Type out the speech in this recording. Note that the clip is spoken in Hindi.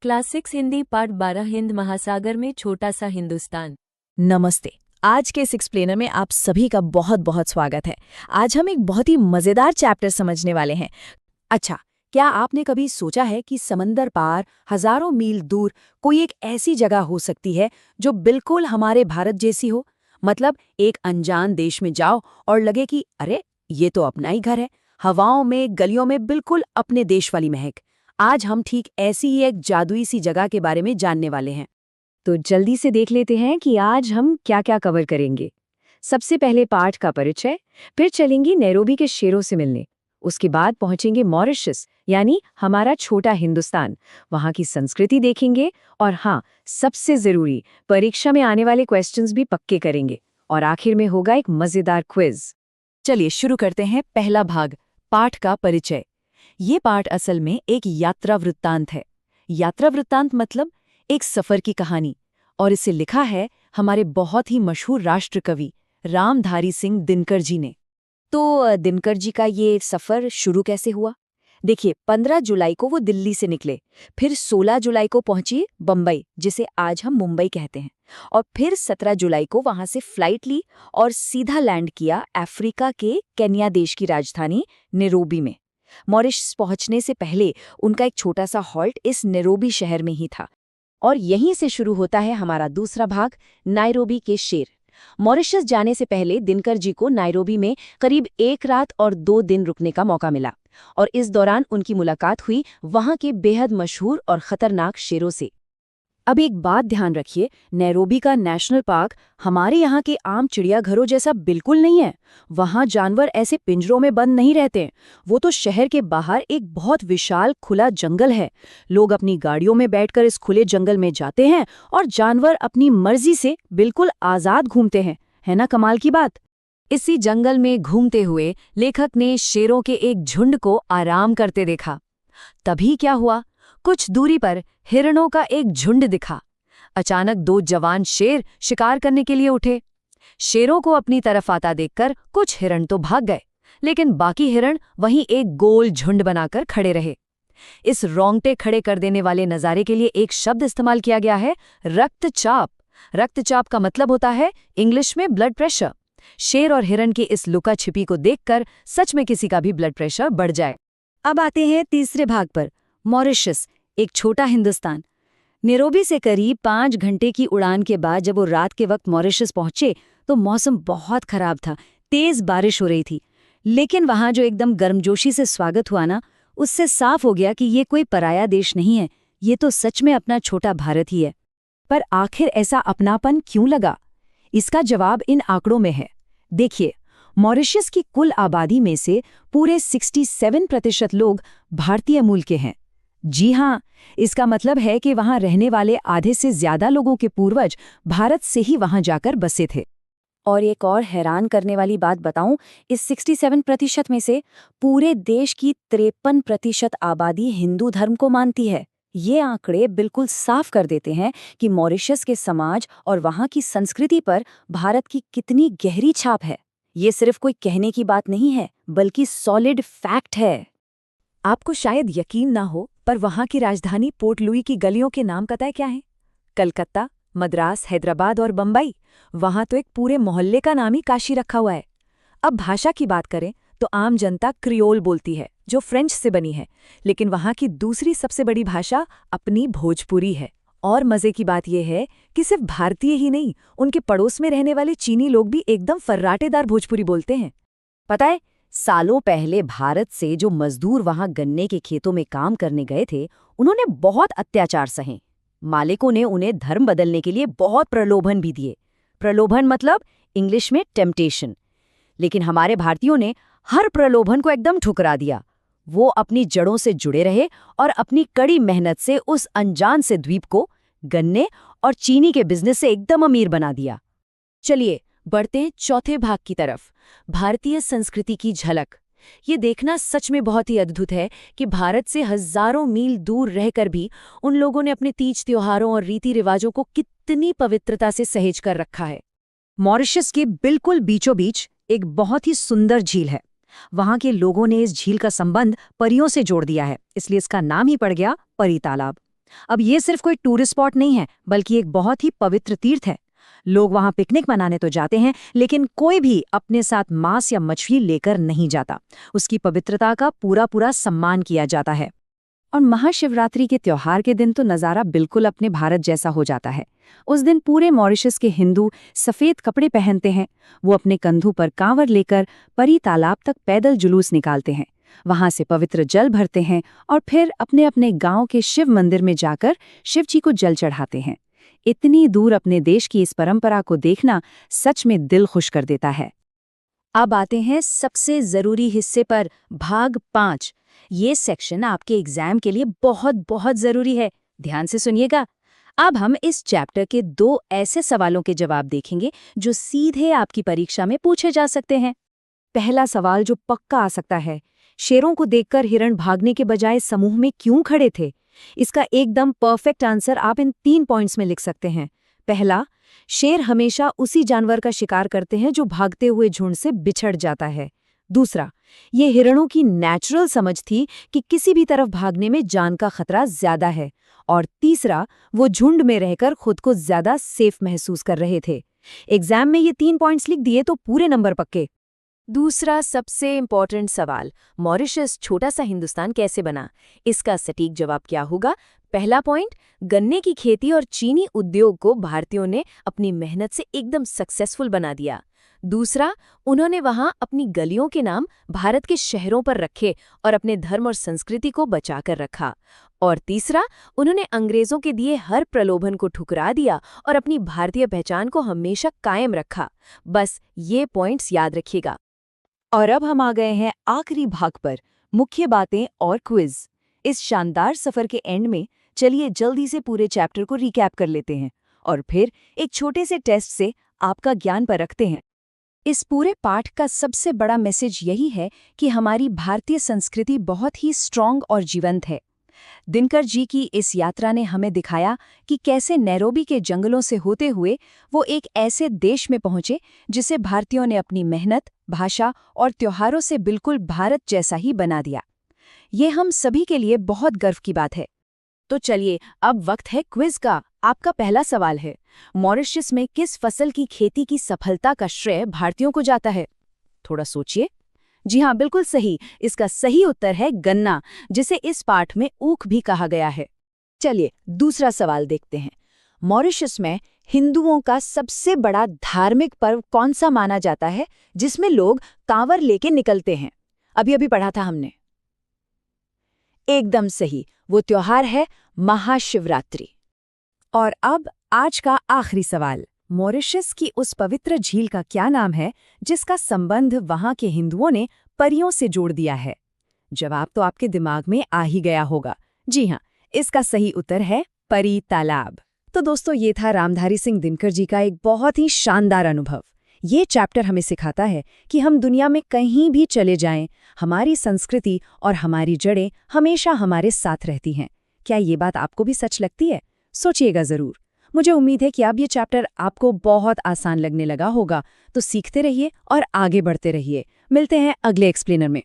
क्लास 6 हिंदी पार्ट 12 हिंद महासागर में छोटा सा हिंदुस्तान। नमस्ते। आज के इस एक्सप्लेनर में आप सभी का बहुत बहुत स्वागत है। आज हम एक बहुत ही मजेदार चैप्टर समझने वाले हैं। अच्छा, क्या आपने कभी सोचा है कि समंदर पार हजारों मील दूर कोई एक ऐसी जगह हो सकती है जो बिल्कुल हमारे भारत जैसी हो? मतलब एक अनजान देश में जाओ और लगे कि अरे ये तो अपना ही घर है, हवाओं में गलियों में बिल्कुल अपने देश वाली महक। आज हम ठीक ऐसी ही एक जादुई सी जगह के बारे में जानने वाले हैं। तो जल्दी से देख लेते हैं कि आज हम क्या क्या कवर करेंगे। सबसे पहले पाठ का परिचय, फिर चलेंगे नैरोबी के शेरों से मिलने। उसके बाद पहुंचेंगे मॉरिशस यानी हमारा छोटा हिंदुस्तान, वहां की संस्कृति देखेंगे और हाँ, सबसे जरूरी परीक्षा में आने वाले क्वेश्चंस भी पक्के करेंगे। और आखिर में होगा एक मजेदार क्विज। चलिए शुरू करते हैं पहला भाग, पाठ का परिचय। ये पाठ असल में एक यात्रा वृत्तांत है। यात्रा वृत्तांत मतलब एक सफर की कहानी, और इसे लिखा है हमारे बहुत ही मशहूर राष्ट्र कवि रामधारी सिंह दिनकर जी ने। तो दिनकर जी का ये सफर शुरू कैसे हुआ? देखिए, 15 जुलाई को वो दिल्ली से निकले, फिर 16 जुलाई को पहुंचे बम्बई, जिसे आज हम मुंबई कहते हैं, और फिर 17 जुलाई को वहां से फ्लाइट ली और सीधा लैंड किया अफ्रीका के केन्या देश की राजधानी नैरोबी में। मॉरिशस पहुंचने से पहले उनका एक छोटा सा हॉल्ट इस नैरोबी शहर में ही था। और यहीं से शुरू होता है हमारा दूसरा भाग, नायरोबी के शेर। मॉरिशस जाने से पहले दिनकर जी को नायरोबी में करीब 1 रात और 2 दिन रुकने का मौका मिला, और इस दौरान उनकी मुलाकात हुई वहां के बेहद मशहूर और खतरनाक शेरों से। अब एक बात ध्यान रखिए, नैरोबी का नेशनल पार्क हमारे यहाँ के आम चिड़ियाघरों जैसा बिल्कुल नहीं है। वहाँ जानवर ऐसे पिंजरों में बंद नहीं रहते। वो तो शहर के बाहर एक बहुत विशाल खुला जंगल है। लोग अपनी गाड़ियों में बैठकर इस खुले जंगल में जाते हैं और जानवर अपनी मर्जी से बिल्कुल आजाद घूमते हैं। है ना कमाल की बात? इसी जंगल में घूमते हुए लेखक ने शेरों के एक झुंड को आराम करते देखा। तभी क्या हुआ, कुछ दूरी पर हिरणों का एक झुंड दिखा। अचानक 2 जवान शेर शिकार करने के लिए उठे। शेरों को अपनी तरफ आता देखकर कुछ हिरण तो भाग गए, लेकिन बाकी हिरण वहीं एक गोल झुंड बनाकर खड़े रहे। इस रोंगटे खड़े कर देने वाले नजारे के लिए एक शब्द इस्तेमाल किया गया है, रक्तचाप। रक्तचाप का मतलब होता है इंग्लिश में ब्लड प्रेशर। शेर और हिरण की इस लुका छिपी को देखकर सच में किसी का भी ब्लड प्रेशर बढ़ जाए। अब आते हैं तीसरे भाग पर, मॉरिशस, एक छोटा हिंदुस्तान। नैरोबी से करीब 5 घंटे की उड़ान के बाद जब वो रात के वक्त मॉरिशस पहुंचे तो मौसम बहुत खराब था, तेज बारिश हो रही थी। लेकिन वहां जो एकदम गर्मजोशी से स्वागत हुआ ना, उससे साफ हो गया कि ये कोई पराया देश नहीं है, ये तो सच में अपना छोटा भारत ही है। पर आखिर ऐसा अपनापन क्यों लगा? इसका जवाब इन आंकड़ों में है। देखिए, मॉरिशस की कुल आबादी में से पूरे 67% लोग भारतीय मूल के हैं। जी हाँ, इसका मतलब है कि वहां रहने वाले आधे से ज्यादा लोगों के पूर्वज भारत से ही वहां जाकर बसे थे। और एक और हैरान करने वाली बात बताऊं, इस 67% में से पूरे देश की 53% आबादी हिंदू धर्म को मानती है। ये आंकड़े बिल्कुल साफ कर देते हैं कि मॉरिशस के समाज और वहां की संस्कृति पर भारत की कितनी गहरी छाप है। ये सिर्फ कोई कहने की बात नहीं है, बल्कि सॉलिड फैक्ट है। आपको शायद यकीन ना हो, पर वहां की राजधानी पोर्ट लुई की गलियों के नाम पता है क्या है? कलकत्ता, मद्रास, हैदराबाद और बम्बई। वहां तो एक पूरे मोहल्ले का नाम ही काशी रखा हुआ है। अब भाषा की बात करें तो आम जनता क्रियोल बोलती है, जो फ्रेंच से बनी है, लेकिन वहां की दूसरी सबसे बड़ी भाषा अपनी भोजपुरी है। और मजे की बात यह है कि सिर्फ भारतीय ही नहीं, उनके पड़ोस में रहने वाले चीनी लोग भी एकदम फर्राटेदार भोजपुरी बोलते हैं। पता है, सालों पहले भारत से जो मजदूर वहां गन्ने के खेतों में काम करने गए थे, उन्होंने बहुत अत्याचार सहे। मालिकों ने उन्हें धर्म बदलने के लिए बहुत प्रलोभन भी दिए। प्रलोभन मतलब इंग्लिश में टेम्पटेशन। लेकिन हमारे भारतीयों ने हर प्रलोभन को एकदम ठुकरा दिया। वो अपनी जड़ों से जुड़े रहे और अपनी कड़ी मेहनत से उस अनजान से द्वीप को गन्ने और चीनी के बिजनेस से एकदम अमीर बना दिया। चलिए बढ़ते हैं चौथे भाग की तरफ, भारतीय संस्कृति की झलक। ये देखना सच में बहुत ही अद्भुत है कि भारत से हजारों मील दूर रहकर भी उन लोगों ने अपने तीज त्योहारों और रीति रिवाजों को कितनी पवित्रता से सहेज कर रखा है। मॉरिशस के बिल्कुल बीचों बीच एक बहुत ही सुंदर झील है। वहां के लोगों ने इस झील का संबंध परियों से जोड़ दिया है, इसलिए इसका नाम ही पड़ गया परी तालाब। अब ये सिर्फ कोई टूरिस्ट स्पॉट नहीं है, बल्कि एक बहुत ही पवित्र तीर्थ है। लोग वहां पिकनिक मनाने तो जाते हैं, लेकिन कोई भी अपने साथ मांस या मछली लेकर नहीं जाता। उसकी पवित्रता का पूरा पूरा सम्मान किया जाता है। और महाशिवरात्रि के त्योहार के दिन तो नज़ारा बिल्कुल अपने भारत जैसा हो जाता है। उस दिन पूरे मॉरिशस के हिंदू सफ़ेद कपड़े पहनते हैं। वो अपने कंधों पर कांवर लेकर परी तालाब तक पैदल जुलूस निकालते हैं। वहां से पवित्र जल भरते हैं और फिर अपने अपने गांव के शिव मंदिर में जाकर शिव जी को जल चढ़ाते हैं। इतनी दूर अपने देश की इस परंपरा को देखना सच में दिल खुश कर देता है। अब आते हैं सबसे ज़रूरी हिस्से पर, भाग 5। ये सेक्शन आपके एग्जाम के लिए बहुत बहुत ज़रूरी है। ध्यान से सुनिएगा। अब हम इस चैप्टर के 2 ऐसे सवालों के जवाब देखेंगे जो सीधे आपकी परीक्षा में पूछे जा सकते हैं। पहला सवाल जो पक्का आ सकता है, शेरों को देखकर हिरण भागने के बजाय समूह में क्यों खड़े थे? इसका एकदम परफेक्ट आंसर आप इन 3 पॉइंट्स में लिख सकते हैं। पहला, शेर हमेशा उसी जानवर का शिकार करते हैं जो भागते हुए झुंड से बिछड़ जाता है। दूसरा, ये हिरणों की नेचुरल समझ थी कि किसी भी तरफ भागने में जान का खतरा ज्यादा है। और तीसरा, वो झुंड में रहकर खुद को ज्यादा सेफ महसूस कर रहे थे। एग्जाम में ये 3 पॉइंट्स लिख दिए तो पूरे नंबर पक्के। दूसरा सबसे इम्पॉर्टेंट सवाल, मॉरिशस छोटा सा हिंदुस्तान कैसे बना? इसका सटीक जवाब क्या होगा? पहला पॉइंट, गन्ने की खेती और चीनी उद्योग को भारतीयों ने अपनी मेहनत से एकदम सक्सेसफुल बना दिया। दूसरा, उन्होंने वहां अपनी गलियों के नाम भारत के शहरों पर रखे और अपने धर्म और संस्कृति को बचाकर रखा। और तीसरा, उन्होंने अंग्रेजों के दिए हर प्रलोभन को ठुकरा दिया और अपनी भारतीय पहचान को हमेशा कायम रखा। बस ये पॉइंट्स याद रखिएगा। और अब हम आ गए हैं आखिरी भाग पर, मुख्य बातें और क्विज। इस शानदार सफर के एंड में चलिए जल्दी से पूरे चैप्टर को रिकैप कर लेते हैं और फिर एक छोटे से टेस्ट से आपका ज्ञान परखते हैं। इस पूरे पाठ का सबसे बड़ा मैसेज यही है कि हमारी भारतीय संस्कृति बहुत ही स्ट्रॉन्ग और जीवंत है। दिनकर जी की इस यात्रा ने हमें दिखाया कि कैसे नैरोबी के जंगलों से होते हुए वो एक ऐसे देश में पहुंचे जिसे भारतीयों ने अपनी मेहनत, भाषा और त्योहारों से बिल्कुल भारत जैसा ही बना दिया। ये हम सभी के लिए बहुत गर्व की बात है। तो चलिए अब वक्त है क्विज का। आपका पहला सवाल है, मॉरिशस में किस फसल की खेती की सफलता का श्रेय भारतीयों को जाता है? थोड़ा सोचिए। जी हाँ, बिल्कुल सही। इसका सही उत्तर है गन्ना, जिसे इस पाठ में ऊख भी कहा गया है। चलिए दूसरा सवाल देखते हैं। मॉरिशस में हिंदुओं का सबसे बड़ा धार्मिक पर्व कौन सा माना जाता है जिसमें लोग कांवर लेके निकलते हैं? अभी पढ़ा था हमने। एकदम सही, वो त्योहार है महाशिवरात्रि। और अब आज का आखिरी सवाल, मॉरिशस की उस पवित्र झील का क्या नाम है जिसका संबंध वहां के हिंदुओं ने परियों से जोड़ दिया है? जवाब तो आपके दिमाग में आ ही गया होगा। जी हाँ, इसका सही उत्तर है परी तालाब। तो दोस्तों, ये था रामधारी सिंह दिनकर जी का एक बहुत ही शानदार अनुभव। ये चैप्टर हमें सिखाता है कि हम दुनिया में कहीं भी चले जाएं, हमारी संस्कृति और हमारी जड़ें हमेशा हमारे साथ रहती हैं। क्या ये बात आपको भी सच लगती है? सोचिएगा ज़रूर। मुझे उम्मीद है कि अब ये चैप्टर आपको बहुत आसान लगने लगा होगा। तो सीखते रहिए और आगे बढ़ते रहिए। मिलते हैं अगले एक्सप्लेनर में।